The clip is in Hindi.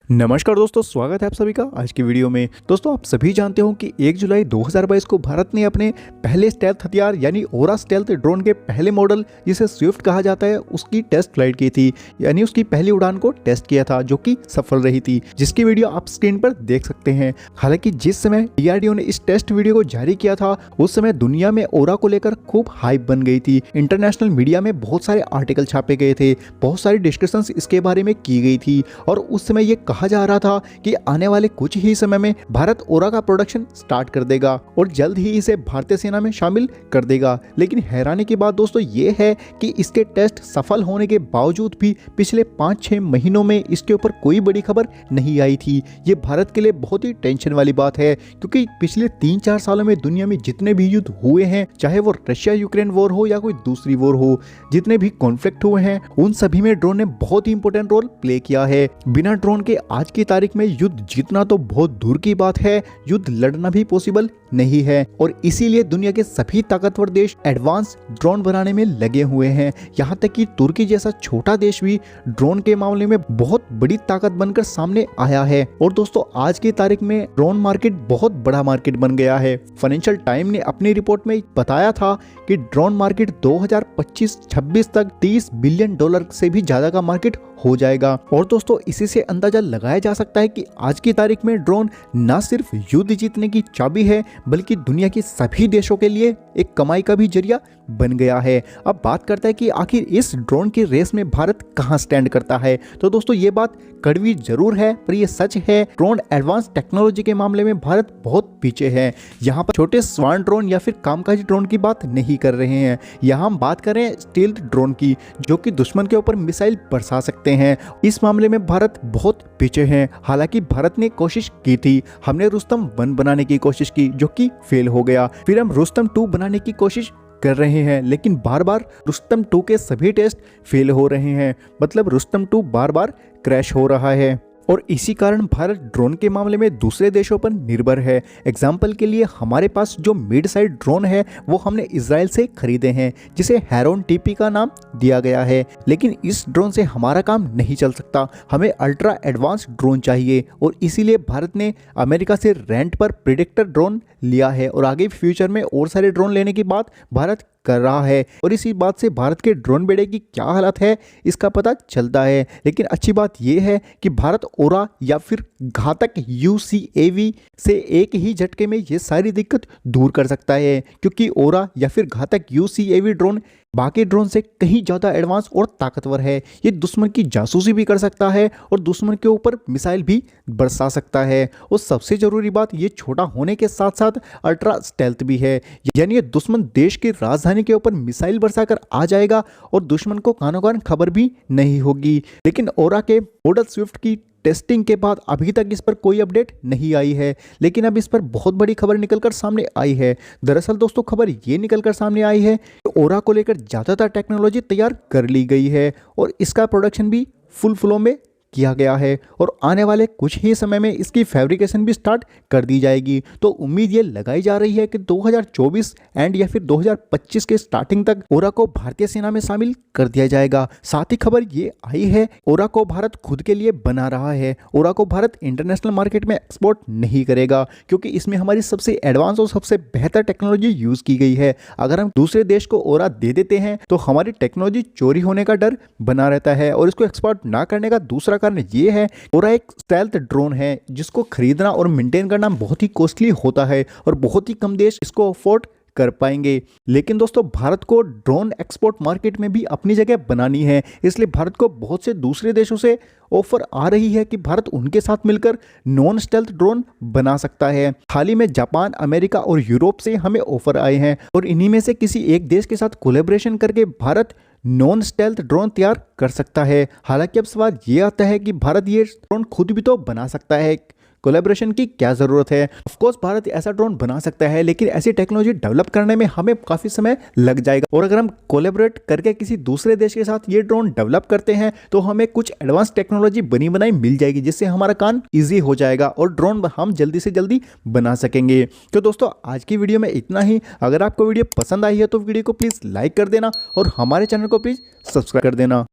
नमस्कार दोस्तों, स्वागत है आप सभी का आज की वीडियो में। दोस्तों, आप सभी जानते हो कि 1 जुलाई 2022 को भारत ने अपने पहले स्टेल्थ हथियार यानी ओरा स्टेल्थ ड्रोन के पहले मॉडल जिसे स्विफ्ट कहा जाता है उसकी टेस्ट फ्लाइट की थी, यानी उसकी पहली उड़ान को टेस्ट किया था जो कि सफल रही थी, जिसकी वीडियो आप स्क्रीन पर देख सकते हैं। हालांकि जिस समय DRDO ने इस टेस्ट वीडियो को जारी किया था उस समय दुनिया में ओरा को लेकर खूब हाइप बन गई थी। इंटरनेशनल मीडिया में बहुत सारे आर्टिकल छापे गए थे, बहुत सारी डिस्कशन इसके बारे में की गई थी और उस समय ये कहा जा रहा था कि आने वाले कुछ ही समय में भारत ओरा का प्रोडक्शन स्टार्ट कर देगा और जल्द ही इसे भारतीय सेना में शामिल कर देगा। लेकिन हैरानी की बात दोस्तों ये है कि इसके टेस्ट सफल होने के बावजूद भी पिछले 5-6 महीनों में इसके ऊपर कोई बड़ी खबर नहीं आई थी। ये भारत के लिए बहुत ही टेंशन वाली बात है, क्योंकि पिछले 3-4 सालों में दुनिया में जितने भी युद्ध हुए हैं, चाहे वो रशिया यूक्रेन वॉर हो या कोई दूसरी वॉर हो, जितने भी कॉन्फ्लिक्ट हुए हैं उन सभी में ड्रोन ने बहुत ही इंपॉर्टेंट रोल प्ले किया है। बिना ड्रोन के आज की तारीख में युद्ध जीतना तो बहुत दूर की बात है, युद्ध लड़ना भी पॉसिबल नहीं है और इसीलिए दुनिया के सभी ताकतवर देश एडवांस ड्रोन बनाने में लगे हुए हैं। यहाँ तक कि तुर्की जैसा छोटा देश भी ड्रोन के मामले में बहुत बड़ी ताकत बनकर सामने आया है। और दोस्तों, आज की तारीख में ड्रोन मार्केट बहुत बड़ा मार्केट बन गया है। फाइनेंशियल टाइम ने अपनी रिपोर्ट में बताया था कि ड्रोन मार्केट 2025-26 तक $30 बिलियन से भी ज्यादा का मार्केट हो जाएगा। और दोस्तों, इसी से अंदाजा लगाया जा सकता है कि आज की तारीख में ड्रोन न सिर्फ युद्ध जीतने की चाबी है बल्कि दुनिया के सभी देशों के लिए एक कमाई का भी जरिया बन गया है। अब बात करते हैं कि आखिर इस ड्रोन की रेस में भारत कहां स्टैंड करता है। तो दोस्तों, ये बात कड़वी जरूर है पर ये सच है, ड्रोन एडवांस टेक्नोलॉजी के मामले में भारत बहुत पीछे है। यहाँ पर छोटे स्वान ड्रोन या फिर कामकाजी ड्रोन की बात नहीं कर रहे हैं, यहाँ हम बात कर रहे हैं स्टील्थ ड्रोन की, जो कि दुश्मन के ऊपर मिसाइल बरसा सकते हैं। इस मामले में भारत बहुत पीछे है। हालांकि भारत ने कोशिश की थी, हमने रुस्तम 1 बनाने की कोशिश की जो कि फेल हो गया, फिर हम रुस्तम 2 बनाने की कोशिश कर रहे हैं, लेकिन बार बार रुस्तम 2 के सभी टेस्ट फेल हो रहे हैं। मतलब रुस्तम 2 बार बार क्रैश हो रहा है और इसी कारण भारत ड्रोन के मामले में दूसरे देशों पर निर्भर है। एग्जाम्पल के लिए हमारे पास जो मिड साइड ड्रोन है वो हमने इजराइल से खरीदे हैं, जिसे हेरोन TP का नाम दिया गया है। लेकिन इस ड्रोन से हमारा काम नहीं चल सकता, हमें अल्ट्रा एडवांस ड्रोन चाहिए और इसीलिए भारत ने अमेरिका से रेंट पर प्रेडेक्टर ड्रोन लिया है और आगे फ्यूचर में और सारे ड्रोन लेने की बात भारत कर रहा है। और इसी बात से भारत के ड्रोन बेड़े की क्या हालत है इसका पता चलता है। लेकिन अच्छी बात यह है कि भारत ओरा या फिर घातक UCAV से एक ही झटके में ये सारी दिक्कत दूर कर सकता है, क्योंकि ओरा या फिर घातक UCAV ड्रोन बाकी ड्रोन से कहीं ज़्यादा एडवांस और ताकतवर है। ये दुश्मन की जासूसी भी कर सकता है और दुश्मन के ऊपर मिसाइल भी बरसा सकता है। और सबसे ज़रूरी बात, ये छोटा होने के साथ साथ अल्ट्रा स्टेल्थ भी है, यानी ये दुश्मन देश की राजधानी के ऊपर मिसाइल बरसाकर आ जाएगा और दुश्मन को कानो कान खबर भी नहीं होगी। लेकिन ओरा के मॉडल स्विफ्ट की टेस्टिंग के बाद अभी तक इस पर कोई अपडेट नहीं आई है, लेकिन अब इस पर बहुत बड़ी खबर निकलकर सामने आई है। दरअसल दोस्तों, खबर ये निकलकर सामने आई है कि ओरा को लेकर ज़्यादातर टेक्नोलॉजी तैयार कर ली गई है और इसका प्रोडक्शन भी फुल फ्लो में किया गया है और आने वाले कुछ ही समय में इसकी फैब्रिकेशन भी स्टार्ट कर दी जाएगी। तो उम्मीद ये लगाई जा रही है कि 2024 एंड या फिर 2025 के स्टार्टिंग तक ओरा को भारतीय सेना में शामिल कर दिया जाएगा। साथ ही खबर ये आई है, ओरा को भारत खुद के लिए बना रहा है। ओरा को भारत इंटरनेशनल मार्केट में एक्सपोर्ट नहीं करेगा, क्योंकि इसमें हमारी सबसे एडवांस और सबसे बेहतर टेक्नोलॉजी यूज की गई है। अगर हम दूसरे देश को ओरा दे देते हैं तो हमारी टेक्नोलॉजी चोरी होने का डर बना रहता है और इसको एक्सपोर्ट ना करने का दूसरा कारण ये है, ओरा एक स्टेल्थ ड्रोन है जिसको खरीदना और मेंटेन करना बहुत ही कॉस्टली होता है और बहुत ही कम देश इसको अफोर्ड कर पाएंगे। लेकिन दोस्तों, भारत को ड्रोन एक्सपोर्ट मार्केट में भी अपनी जगह बनानी है, इसलिए भारत को बहुत से दूसरे देशों से ऑफर आ रही है कि भारत उनके साथ मिलकर नॉन स्टेल्थ ड्रोन बना सकता है। हाल ही में जापान, अमेरिका और यूरोप से हमें ऑफर आए हैं और इन्हीं में से किसी एक देश के साथ कोलैबोरेशन करके भारत नॉन स्टेल्थ ड्रोन तैयार कर सकता है। हालांकि अब सवाल ये आता है कि भारत ये ड्रोन खुद भी तो बना सकता है, कोलैबोरेशन की क्या ज़रूरत है। ऑफ कोर्स भारत ऐसा ड्रोन बना सकता है, लेकिन ऐसी टेक्नोलॉजी डेवलप करने में हमें काफ़ी समय लग जाएगा और अगर हम कोलैबोरेट करके किसी दूसरे देश के साथ ये ड्रोन डेवलप करते हैं तो हमें कुछ एडवांस टेक्नोलॉजी बनी बनाई मिल जाएगी, जिससे हमारा काम ईजी हो जाएगा और ड्रोन हम जल्दी से जल्दी बना सकेंगे। तो दोस्तों, आज की वीडियो में इतना ही। अगर आपको वीडियो पसंद आई है तो वीडियो को प्लीज़ लाइक कर देना और हमारे चैनल को प्लीज़ सब्सक्राइब कर देना।